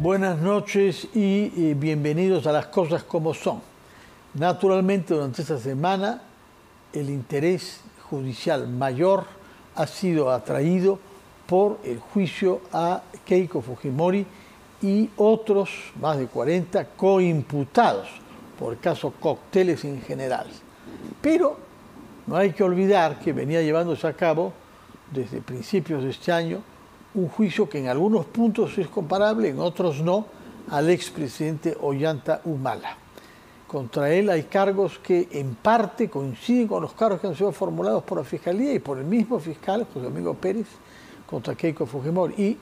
Buenas noches y bienvenidos a Las Cosas Como Son. Naturalmente, durante esta semana, el interés judicial mayor ha sido atraído por el juicio a Keiko Fujimori y otros, más de 40, coimputados por el caso Cócteles en general. Pero no hay que olvidar que venía llevándose a cabo desde principios de este año un juicio que en algunos puntos es comparable, en otros no, al expresidente Ollanta Humala. Contra él hay cargos que en parte coinciden con los cargos que han sido formulados por la Fiscalía y por el mismo fiscal, José Domingo Pérez, contra Keiko Fujimori. Y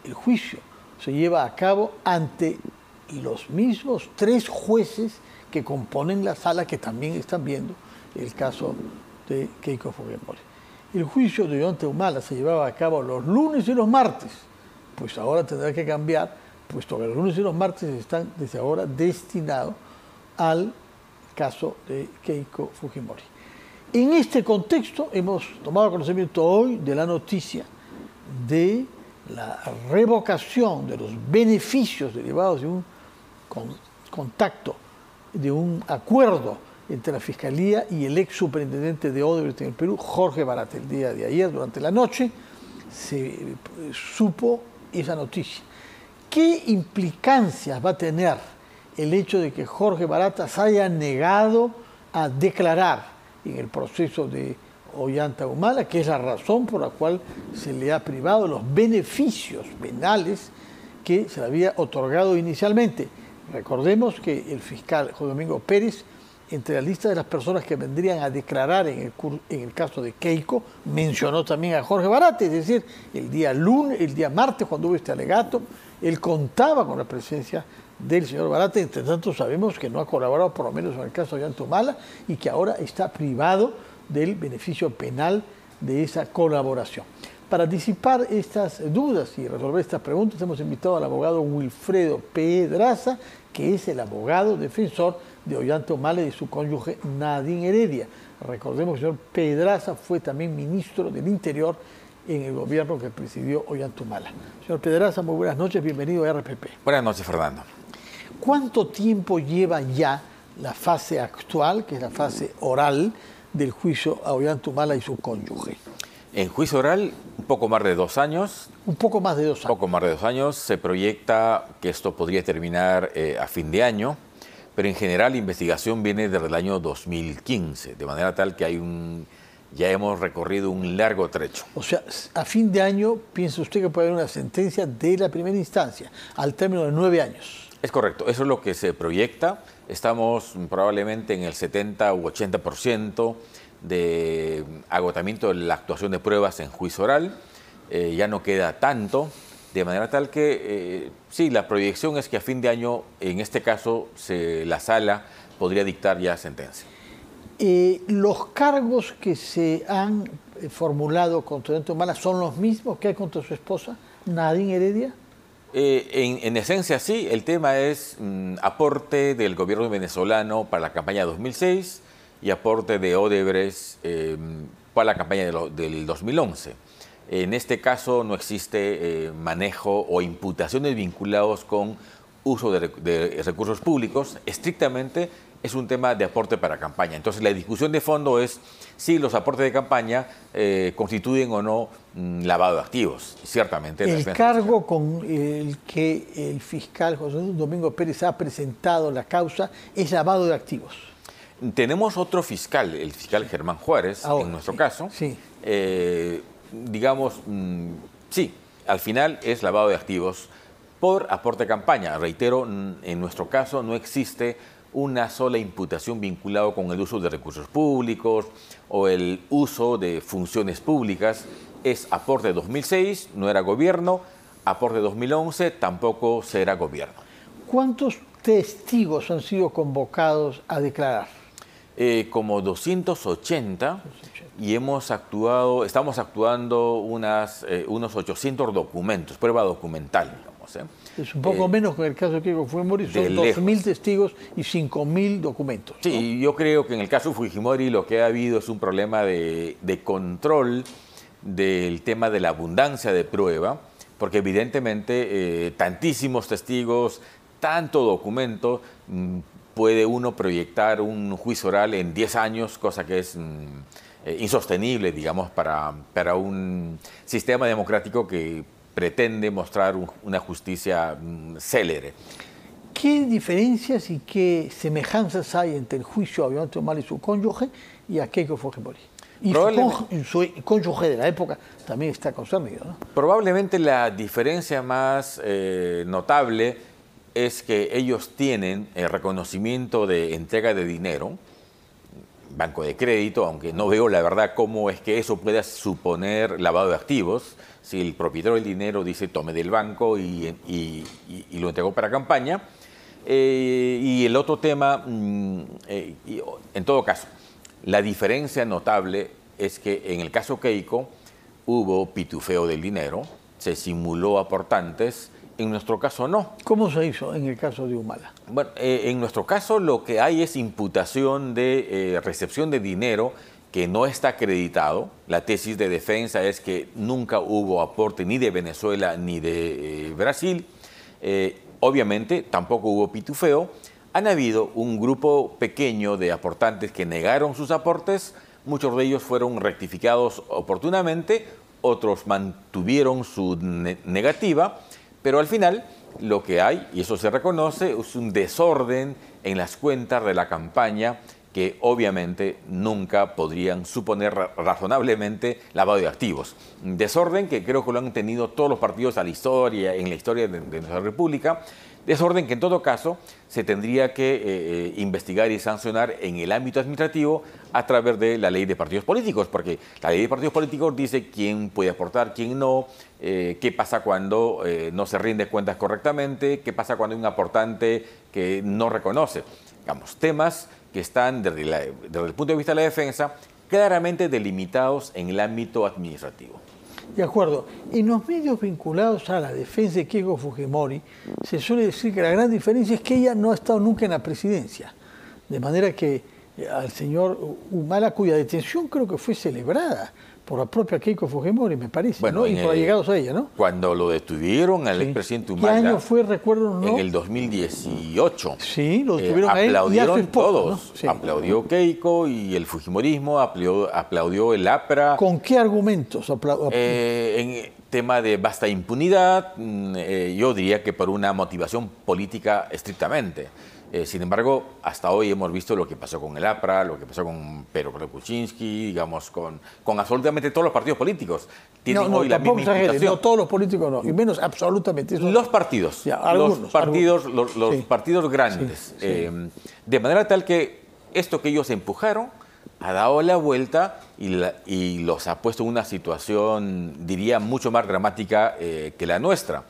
el juicio se lleva a cabo ante los mismos 3 jueces que componen la sala que también están viendo el caso de Keiko Fujimori. El juicio de Ollanta Humala se llevaba a cabo los lunes y los martes, pues ahora tendrá que cambiar, puesto que los lunes y los martes están desde ahora destinados al caso de Keiko Fujimori. En este contexto hemos tomado conocimiento hoy de la noticia de la revocación de los beneficios derivados de un contacto, de un acuerdo entre la Fiscalía y el ex superintendente de Odebrecht en el Perú, Jorge Barat. El día de ayer, durante la noche, se supo esa noticia. ¿Qué implicancias va a tener el hecho de que Jorge Barat se haya negado a declarar en el proceso de Ollanta Humala, que es la razón por la cual se le ha privado los beneficios penales que se le había otorgado inicialmente? Recordemos que el fiscal José Domingo Pérez, entre la lista de las personas que vendrían a declarar en el caso de Keiko, mencionó también a Jorge Barat. Es decir, el día martes, cuando hubo este alegato, él contaba con la presencia del señor Barat. Entre tanto, sabemos que no ha colaborado, por lo menos en el caso de Ollanta Humala, y que ahora está privado del beneficio penal de esa colaboración. Para disipar estas dudas y resolver estas preguntas, hemos invitado al abogado Wilfredo Pedraza, que es el abogado defensor de Ollanta Humala y de su cónyuge Nadine Heredia. Recordemos que el señor Pedraza fue también ministro del Interior en el gobierno que presidió Ollanta Humala. Señor Pedraza, muy buenas noches, bienvenido a RPP. Buenas noches, Fernando. ¿Cuánto tiempo lleva ya la fase actual, que es la fase oral, del juicio a Ollanta Humala y su cónyuge? En juicio oral, un poco más de 2 años. Un poco más de 2 años. Un poco más de 2 años. Se proyecta que esto podría terminar a fin de año, pero en general la investigación viene desde el año 2015, de manera tal que ya hemos recorrido un largo trecho. O sea, a fin de año, ¿piensa usted que puede haber una sentencia de la primera instancia, al término de 9 años? Es correcto, eso es lo que se proyecta. Estamos probablemente en el 70 u 80% de agotamiento de la actuación de pruebas en juicio oral. Ya no queda tanto, de manera tal que sí, la proyección es que a fin de año, en este caso, la sala podría dictar ya sentencia. ¿Los cargos que se han formulado contra Ollanta Humala son los mismos que hay contra su esposa, Nadine Heredia? En esencia sí, el tema es aporte del gobierno venezolano para la campaña de 2006 y aporte de Odebrecht para la campaña del 2011. En este caso no existe manejo o imputaciones vinculados con uso de recursos públicos. Estrictamente es un tema de aporte para campaña. Entonces la discusión de fondo es si los aportes de campaña constituyen o no lavado de activos. Ciertamente. El cargo con el que el fiscal José Domingo Pérez ha presentado la causa es lavado de activos. Tenemos otro fiscal, el fiscal Germán Juárez, en nuestro caso. Sí. Digamos, sí, al final es lavado de activos por aporte de campaña. Reitero, en nuestro caso no existe una sola imputación vinculada con el uso de recursos públicos o el uso de funciones públicas. Es aporte de 2006, no era gobierno, aporte de 2011, tampoco será gobierno. ¿Cuántos testigos han sido convocados a declarar? Como 280 y estamos actuando unos 800 documentos, prueba documental, digamos. Es un poco menos que en el caso de Keiko Fujimori, son 2.000 testigos y 5.000 documentos, ¿no? Sí, yo creo que en el caso de Fujimori lo que ha habido es un problema de control del tema de la abundancia de prueba, porque evidentemente tantísimos testigos, tanto documento, puede uno proyectar un juicio oral en 10 años, cosa que es insostenible, digamos, para un sistema democrático que pretende mostrar una justicia célere. ¿Qué diferencias y qué semejanzas hay entre el juicio a Ollanta Humala y su cónyuge y a Keiko Fujimori? Y su cónyuge de la época también está concernido, ¿no? Probablemente la diferencia más notable es que ellos tienen el reconocimiento de entrega de dinero, banco de crédito, aunque no veo la verdad cómo es que eso pueda suponer lavado de activos. Si el propietario del dinero dice tome del banco y lo entregó para campaña. Y el otro tema, en todo caso, la diferencia notable es que en el caso Keiko hubo pitufeo del dinero, se simuló aportantes, en nuestro caso no. ¿Cómo se hizo en el caso de Humala? Bueno, en nuestro caso lo que hay es imputación de recepción de dinero que no está acreditado. La tesis de defensa es que nunca hubo aporte ni de Venezuela ni de Brasil. Obviamente tampoco hubo pitufeo. Han habido un grupo pequeño de aportantes que negaron sus aportes. Muchos de ellos fueron rectificados oportunamente, otros mantuvieron su negativa. Pero al final lo que hay, y eso se reconoce, es un desorden en las cuentas de la campaña que obviamente nunca podrían suponer razonablemente lavado de activos. Un desorden que creo que lo han tenido todos los partidos en la historia de nuestra República. Desorden que en todo caso se tendría que investigar y sancionar en el ámbito administrativo a través de la ley de partidos políticos, porque la ley de partidos políticos dice quién puede aportar, quién no, qué pasa cuando no se rinde cuentas correctamente, qué pasa cuando hay un aportante que no reconoce. Digamos, temas que están desde el punto de vista de la defensa claramente delimitados en el ámbito administrativo. De acuerdo. En los medios vinculados a la defensa de Keiko Fujimori se suele decir que la gran diferencia es que ella no ha estado nunca en la presidencia. De manera que al señor Humala, cuya detención creo que fue celebrada por la propia Keiko Fujimori, me parece, bueno, ¿no? Y por allegados a ella, ¿no? Cuando lo detuvieron al expresidente Humala... ¿Qué año fue, recuerdo, no? En el 2018. Sí, lo detuvieron a él y a su esposa, todos. ¿no? Sí. Aplaudió Keiko y el fujimorismo, aplaudió el APRA. ¿Con qué argumentos aplaudió? En tema de vasta impunidad, yo diría que por una motivación política estrictamente. Sin embargo, hasta hoy hemos visto lo que pasó con el APRA, lo que pasó con Pedro Kuczynski, digamos, con absolutamente todos los partidos políticos. Tienen hoy la misma imputación. No todos los políticos no, y menos absolutamente. Los partidos, ya, algunos, los partidos grandes. Sí, sí. De manera tal que esto que ellos empujaron ha dado la vuelta y los ha puesto en una situación, diría, mucho más dramática que la nuestra.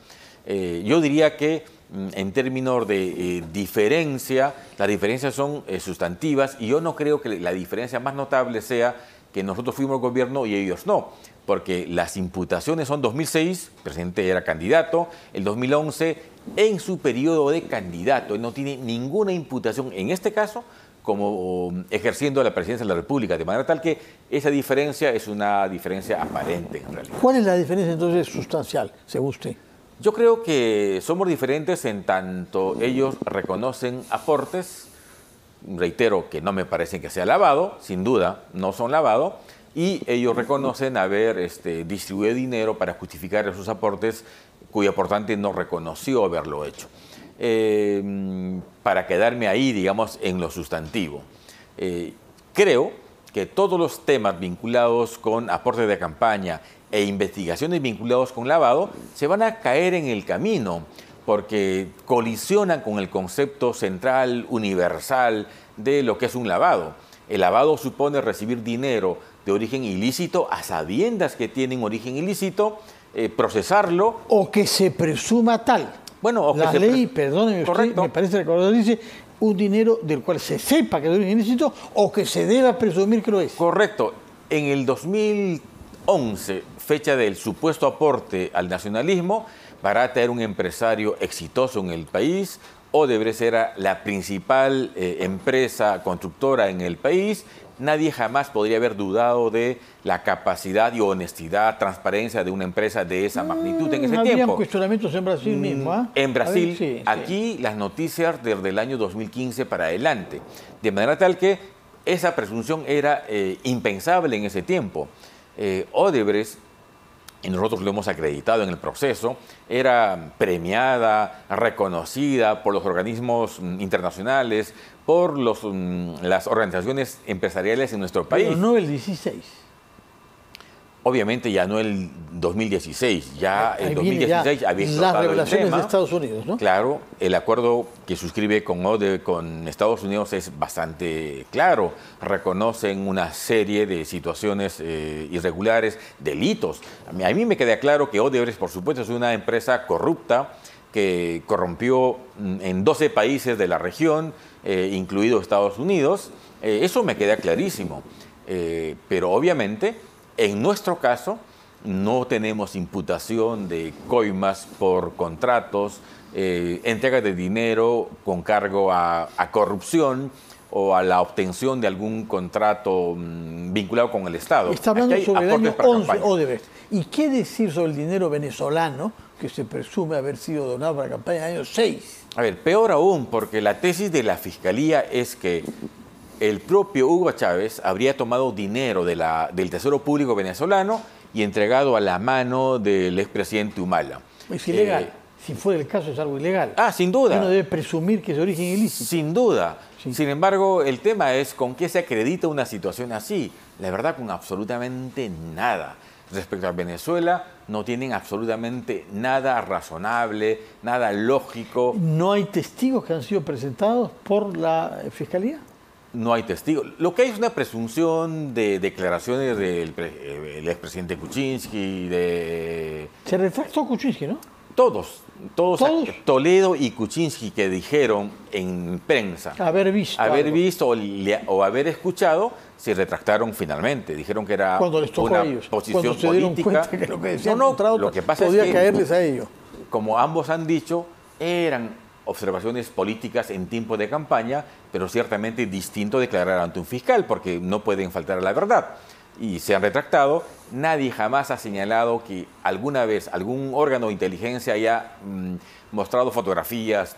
Yo diría que en términos de diferencia, las diferencias son sustantivas y yo no creo que la diferencia más notable sea que nosotros fuimos gobierno y ellos no, porque las imputaciones son 2006, el presidente era candidato, el 2011 en su periodo de candidato, él no tiene ninguna imputación en este caso como ejerciendo la presidencia de la República, de manera tal que esa diferencia es una diferencia aparente en realidad. ¿Cuál es la diferencia entonces sustancial, según usted? Yo creo que somos diferentes en tanto ellos reconocen aportes, reitero que no me parece que sea lavado, sin duda no son lavado, y ellos reconocen haber distribuido dinero para justificar esos aportes cuyo aportante no reconoció haberlo hecho. Para quedarme ahí, digamos, en lo sustantivo. Creo que todos los temas vinculados con aportes de campaña e investigaciones vinculados con lavado se van a caer en el camino porque colisionan con el concepto central, universal de lo que es un lavado. El lavado supone recibir dinero de origen ilícito a sabiendas que tienen origen ilícito, procesarlo. O que se presuma tal. Bueno, o la que ley, perdóneme usted, me parece recordar, dice un dinero del cual se sepa que es de origen ilícito o que se deba presumir que lo es. Correcto. En el 2011, fecha del supuesto aporte al nacionalismo, Barata era un empresario exitoso en el país, Odebrecht era la principal empresa constructora en el país. Nadie jamás podría haber dudado de la capacidad y honestidad, transparencia de una empresa de esa magnitud en ese tiempo. Habían cuestionamientos en Brasil mismo. En Brasil, sí, aquí las noticias desde el año 2015 para adelante. De manera tal que esa presunción era impensable en ese tiempo. Odebrecht, y nosotros lo hemos acreditado en el proceso, era premiada, reconocida por los organismos internacionales, por las organizaciones empresariales en nuestro país. Pero no el 16. Obviamente ya no el 2016, ya el Ahí 2016 ya había las revelaciones de Estados Unidos, ¿no? Claro, el acuerdo que suscribe con Estados Unidos es bastante claro. Reconocen una serie de situaciones irregulares, delitos. A mí me queda claro que Odebrecht, por supuesto, es una empresa corrupta que corrompió en 12 países de la región, incluido Estados Unidos. Eso me queda clarísimo. Pero obviamente, en nuestro caso, no tenemos imputación de coimas por contratos, entrega de dinero con cargo a corrupción o a la obtención de algún contrato vinculado con el Estado. Está hablando sobre el año 11, Odebrecht. ¿Y qué decir sobre el dinero venezolano que se presume haber sido donado para la campaña del año 6? A ver, peor aún, porque la tesis de la Fiscalía es que el propio Hugo Chávez habría tomado dinero del Tesoro Público venezolano y entregado a la mano del expresidente Humala. Es ilegal. Si fuera el caso, es algo ilegal. Sin duda. Uno debe presumir que es de origen ilícito. Sin duda. Sí. Sin embargo, el tema es con qué se acredita una situación así. La verdad, con absolutamente nada. Respecto a Venezuela, no tienen absolutamente nada razonable, nada lógico. ¿No hay testigos que han sido presentados por la Fiscalía? No hay testigos. Lo que hay es una presunción de declaraciones del expresidente Kuczynski, Se retractó Kuczynski, ¿no? Todos, Toledo y Kuczynski, que dijeron en prensa haber visto o haber escuchado, se retractaron finalmente. Dijeron que era cuando les tocó una a ellos, posición cuando se política. dieron cuenta que lo que decían Lo que pasa podía es que, caerles a ellos. Como ambos han dicho, eran observaciones políticas en tiempo de campaña, pero ciertamente distinto declarar ante un fiscal, porque no pueden faltar a la verdad. Y se han retractado. Nadie jamás ha señalado que alguna vez algún órgano de inteligencia haya mostrado fotografías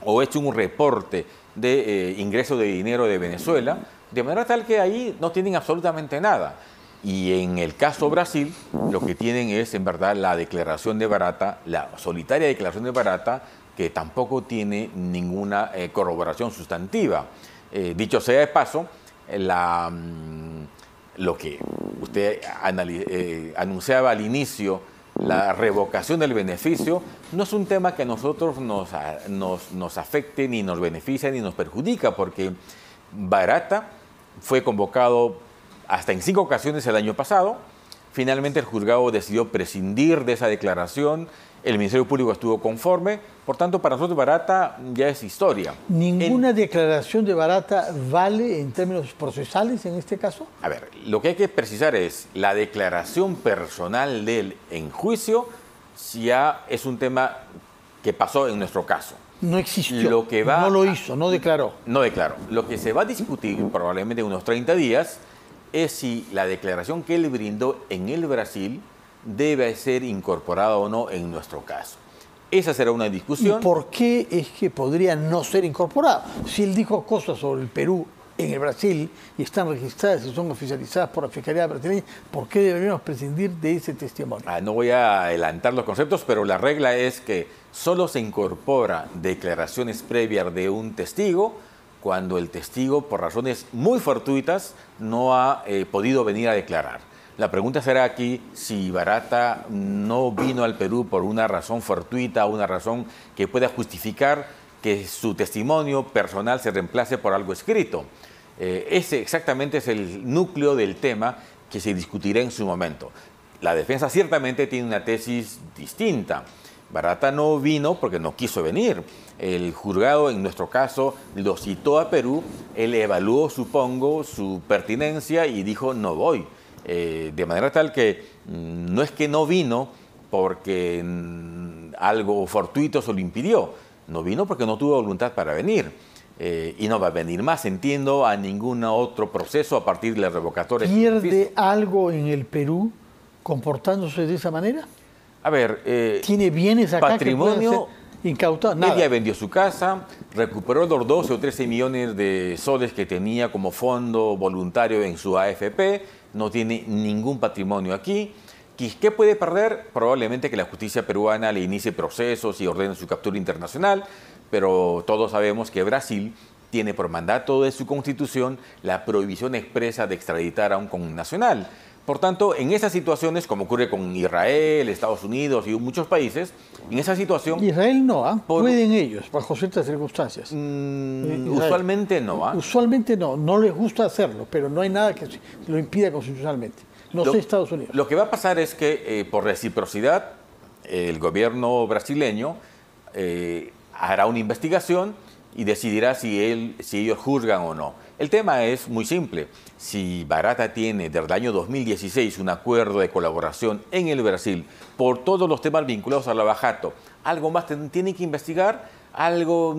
o hecho un reporte de ingreso de dinero de Venezuela, de manera tal que ahí no tienen absolutamente nada. Y en el caso Brasil, lo que tienen es, en verdad, la declaración de Barata, la solitaria declaración de Barata, que tampoco tiene ninguna corroboración sustantiva. Dicho sea de paso, lo que usted anunciaba al inicio, la revocación del beneficio, no es un tema que a nosotros nos afecte, ni nos beneficia, ni nos perjudica, porque Barata fue convocado hasta en 5 ocasiones el año pasado. Finalmente el juzgado decidió prescindir de esa declaración. El Ministerio Público estuvo conforme. Por tanto, para nosotros Barata ya es historia. ¿Ninguna declaración de Barata vale en términos procesales en este caso? A ver, lo que hay que precisar es la declaración personal de él en juicio, si ya es un tema que pasó en nuestro caso. No existió, no lo hizo, no declaró. No declaró. Lo que se va a discutir probablemente en unos 30 días es si la declaración que él brindó en el Brasil debe ser incorporada o no en nuestro caso. Esa será una discusión. ¿Y por qué es que podría no ser incorporado? Si él dijo cosas sobre el Perú en el Brasil y están registradas y son oficializadas por la Fiscalía brasileña, ¿por qué deberíamos prescindir de ese testimonio? No voy a adelantar los conceptos, pero la regla es que solo se incorpora declaraciones previas de un testigo cuando el testigo, por razones muy fortuitas, no ha podido venir a declarar. La pregunta será aquí si Barata no vino al Perú por una razón fortuita, una razón que pueda justificar que su testimonio personal se reemplace por algo escrito. Ese exactamente es el núcleo del tema que se discutirá en su momento. La defensa ciertamente tiene una tesis distinta. Barata no vino porque no quiso venir. El juzgado, en nuestro caso, lo citó a Perú, él evaluó, supongo, su pertinencia y dijo no voy. De manera tal que no es que no vino porque algo fortuito se lo impidió. No vino porque no tuvo voluntad para venir. Y no va a venir más, entiendo, a ningún otro proceso a partir de la revocatoria. ¿Pierde algo en el Perú comportándose de esa manera? A ver, ¿tiene bienes acá patrimonio, que puedan ser incautados? Nada. Ella vendió su casa, recuperó los 12 o 13 millones de soles que tenía como fondo voluntario en su AFP, no tiene ningún patrimonio aquí. ¿Qué puede perder? Probablemente que la justicia peruana le inicie procesos y ordene su captura internacional, pero todos sabemos que Brasil tiene por mandato de su constitución la prohibición expresa de extraditar a un connacional. Por tanto, en esas situaciones, como ocurre con Israel, Estados Unidos y muchos países, en esa situación... Israel no, pueden ellos, bajo ciertas circunstancias. Usualmente no. Usualmente no, no les gusta hacerlo, pero no hay nada que lo impida constitucionalmente. No sé Estados Unidos. Lo que va a pasar es que, por reciprocidad, el gobierno brasileño hará una investigación y decidirá si ellos juzgan o no. El tema es muy simple. Si Barata tiene desde el año 2016 un acuerdo de colaboración en el Brasil por todos los temas vinculados a Lava Jato, ¿algo más tiene que investigar? ¿Algo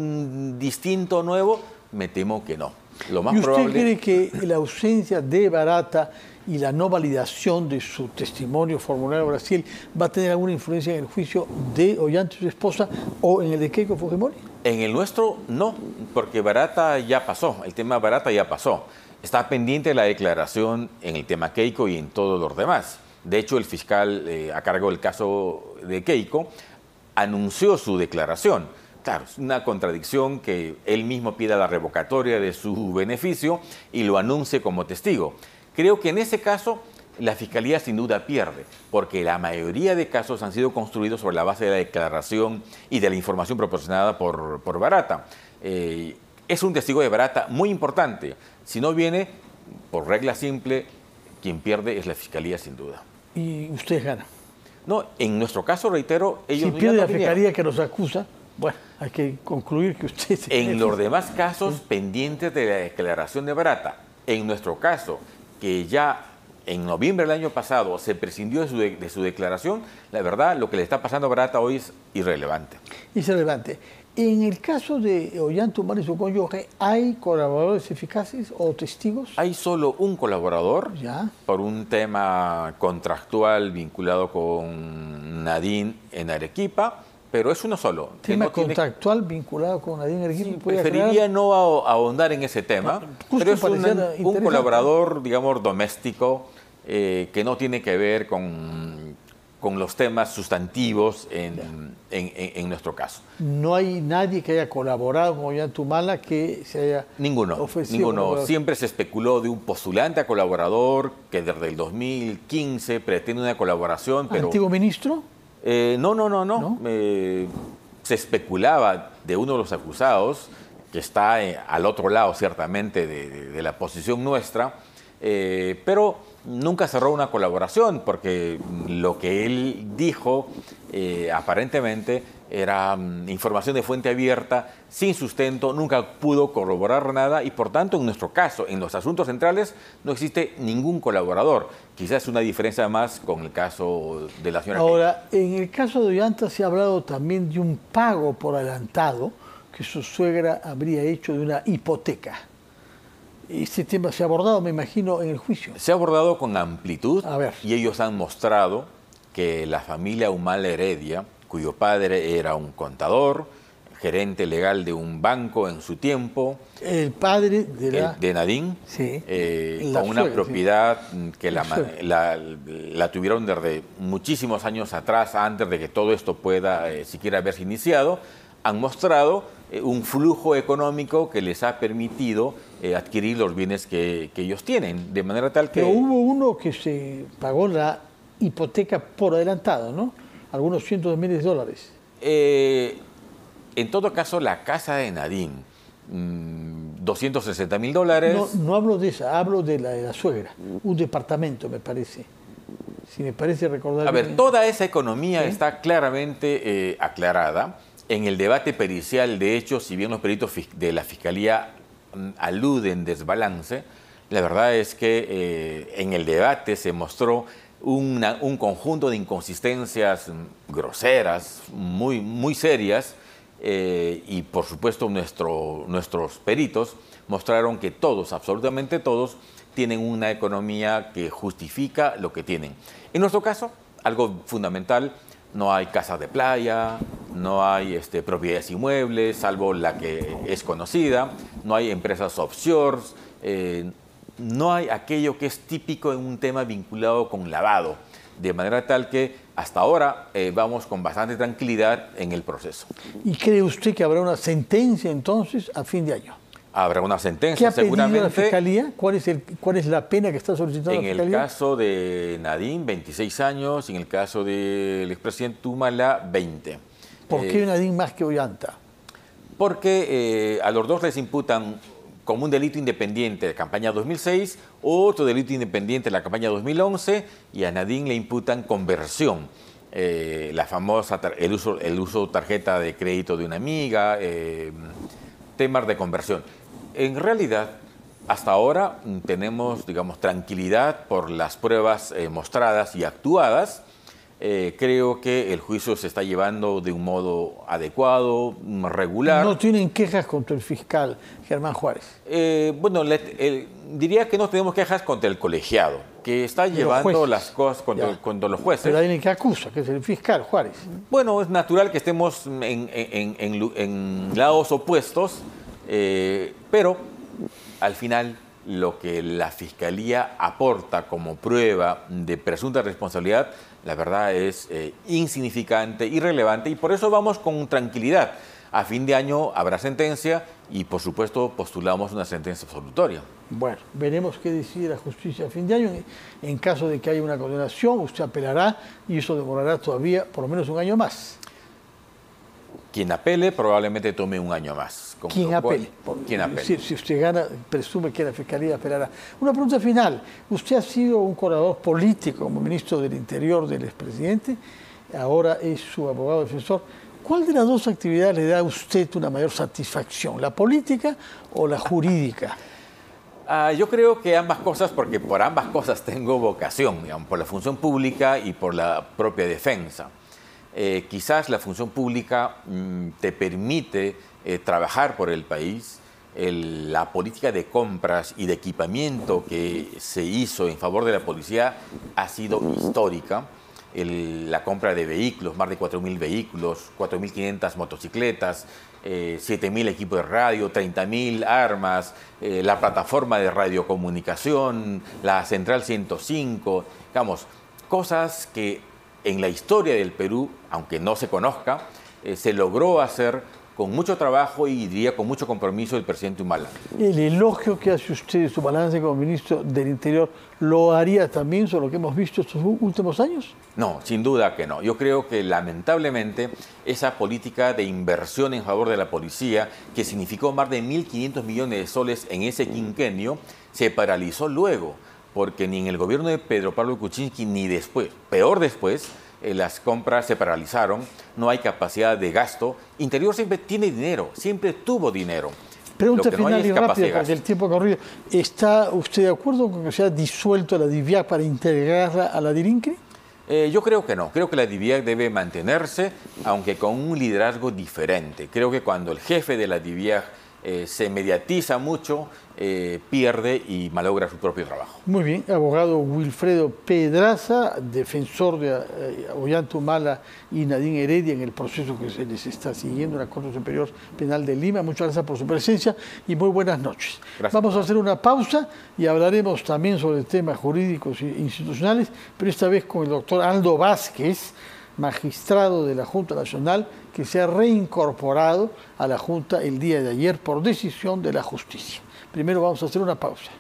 distinto o nuevo? Me temo que no. Lo más ¿Y usted probable... cree que la ausencia de Barata y la no validación de su testimonio formulario en Brasil va a tener alguna influencia en el juicio de Ollanta y su esposa o en el de Keiko Fujimori? En el nuestro no, porque Barata ya pasó, el tema Barata ya pasó. Está pendiente la declaración en el tema Keiko y en todos los demás. De hecho, el fiscal a cargo del caso de Keiko anunció su declaración. Claro, es una contradicción que él mismo pida la revocatoria de su beneficio y lo anuncie como testigo. Creo que en ese caso la Fiscalía sin duda pierde, porque la mayoría de casos han sido construidos sobre la base de la declaración y de la información proporcionada por Barata. Es un testigo de Barata muy importante. Si no viene, por regla simple, quien pierde es la Fiscalía sin duda. ¿Y usted gana? No, en nuestro caso, reitero, ellos si pierde la Fiscalía que nos acusa, bueno, hay que concluir que usted... En los demás casos pendientes de la declaración de Barata, en nuestro caso, que ya en noviembre del año pasado se prescindió de su declaración, la verdad, lo que le está pasando a Barata hoy es irrelevante. Irrelevante. En el caso de Ollanta Humala y su cónyuge, ¿hay colaboradores eficaces o testigos? Hay solo un colaborador, ¿ya?, por un tema contractual vinculado con Nadine en Arequipa, pero es uno solo. ¿Tema contractual vinculado con Nadine en Arequipa? Sí, preferiría no ahondar en ese tema, pero es un colaborador, digamos, doméstico, que no tiene que ver con los temas sustantivos en nuestro caso. ¿No hay nadie que haya colaborado con Ollanta Humala que se haya ofrecido? Ninguno. Siempre se especuló de un postulante a colaborador que desde el 2015 pretende una colaboración, pero... ¿Antiguo ministro? No. Se especulaba de uno de los acusados, que está al otro lado ciertamente de la posición nuestra, pero nunca cerró una colaboración, porque lo que él dijo aparentemente era información de fuente abierta, sin sustento, nunca pudo corroborar nada y por tanto en nuestro caso, en los asuntos centrales, no existe ningún colaborador. Quizás una diferencia más con el caso de la señora. Ahora, en el caso de Ollanta se ha hablado también de un pago por adelantado que su suegra habría hecho de una hipoteca. Este tema se ha abordado, me imagino, en el juicio. Se ha abordado con amplitud. A ver. Y ellos han mostrado que la familia Humala Heredia, cuyo padre era un contador, gerente legal de un banco en su tiempo. El padre de Nadine, sí, con una propiedad, sí, que la tuvieron desde muchísimos años atrás, antes de que todo esto pueda siquiera haberse iniciado, han mostrado un flujo económico que les ha permitido adquirir los bienes que ellos tienen, de manera tal que... Pero hubo uno que se pagó la hipoteca por adelantado, ¿no? Algunos cientos de miles de dólares. En todo caso, la casa de Nadine, $260.000. No hablo de esa, hablo de la suegra. Un departamento, me parece. Si me parece recordar... A ver, toda esa economía, ¿sí?, está claramente aclarada. En el debate pericial, de hecho, si bien los peritos de la Fiscalía aluden desbalance, la verdad es que en el debate se mostró un conjunto de inconsistencias groseras, muy serias, y por supuesto nuestros peritos mostraron que todos, absolutamente todos, tienen una economía que justifica lo que tienen. En nuestro caso, algo fundamental, no hay casas de playa, no hay propiedades inmuebles, salvo la que es conocida, no hay empresas offshore, no hay aquello que es típico en un tema vinculado con lavado, de manera tal que hasta ahora vamos con bastante tranquilidad en el proceso. ¿Y cree usted que habrá una sentencia entonces a fin de año? Habrá una sentencia, seguramente. ¿Qué ha pedido la seguramente. Fiscalía? ¿Cuál es la pena que está solicitando la Fiscalía? En el caso de Nadine, 26 años, y en el caso del expresidente Humala, 20. ¿Por qué Nadine más que Ollanta? Porque a los dos les imputan como un delito independiente de campaña 2006, otro delito independiente de la campaña 2011, y a Nadine le imputan conversión. La famosa, el uso de tarjeta de crédito de una amiga, temas de conversión. En realidad, hasta ahora tenemos, digamos, tranquilidad por las pruebas mostradas y actuadas. Creo que el juicio se está llevando de un modo adecuado, regular. ¿No tienen quejas contra el fiscal Germán Juárez? Bueno, diría que no tenemos quejas contra el colegiado, que está llevando las cosas contra los jueces. Pero hay alguien que acusa, que es el fiscal Juárez. Bueno, es natural que estemos en lados opuestos, pero al final lo que la Fiscalía aporta como prueba de presunta responsabilidad, la verdad es insignificante, irrelevante, y por eso vamos con tranquilidad. A fin de año habrá sentencia y, por supuesto, postulamos una sentencia absolutoria. Bueno, veremos qué decide la justicia a fin de año. En caso de que haya una condenación, usted apelará y eso demorará todavía por lo menos un año más. Quien apele probablemente tome un año más. ¿Quién apele? ¿Quién apele? Si usted gana, presume que la Fiscalía apelará. Una pregunta final. Usted ha sido un colaborador político como ministro del Interior del expresidente, ahora es su abogado defensor. ¿Cuál de las dos actividades le da a usted una mayor satisfacción, la política o la jurídica? Yo creo que ambas cosas, porque por ambas cosas tengo vocación, digamos, por la función pública y por la propia defensa. Quizás la función pública te permite trabajar por el país. La política de compras y de equipamiento que se hizo en favor de la policía ha sido histórica. La compra de vehículos, más de 4.000 vehículos, 4.500 motocicletas, 7.000 equipos de radio, 30.000 armas, la plataforma de radiocomunicación, la Central 105, digamos, cosas que en la historia del Perú, aunque no se conozca, se logró hacer con mucho trabajo y diría con mucho compromiso del presidente Humala. ¿El elogio que hace usted de su balance como ministro del Interior lo haría también sobre lo que hemos visto estos últimos años? No, sin duda que no. Yo creo que lamentablemente esa política de inversión en favor de la policía, que significó más de 1.500 millones de soles en ese quinquenio, se paralizó luego, porque ni en el gobierno de Pedro Pablo Kuczynski ni después, peor después, las compras se paralizaron, no hay capacidad de gasto. Interior siempre tiene dinero, siempre tuvo dinero. Pregunta Lo que no final hay y es capacidad rápida, porque el tiempo ha corrido. ¿Está usted de acuerdo con que se ha disuelto la DIVIAC para integrarla a la DIRINCRE? Yo creo que no. Creo que la DIVIAC debe mantenerse, aunque con un liderazgo diferente. Creo que cuando el jefe de la DIVIAC se mediatiza mucho, pierde y malogra su propio trabajo. Muy bien, abogado Wilfredo Pedraza, defensor de Ollanta Humala y Nadine Heredia en el proceso que se les está siguiendo en la Corte Superior Penal de Lima. Muchas gracias por su presencia y muy buenas noches. Gracias. Vamos a hacer una pausa y hablaremos también sobre temas jurídicos e institucionales, pero esta vez con el doctor Aldo Vázquez, magistrado de la Junta Nacional, que se ha reincorporado a la Junta el día de ayer por decisión de la justicia. Primero vamos a hacer una pausa.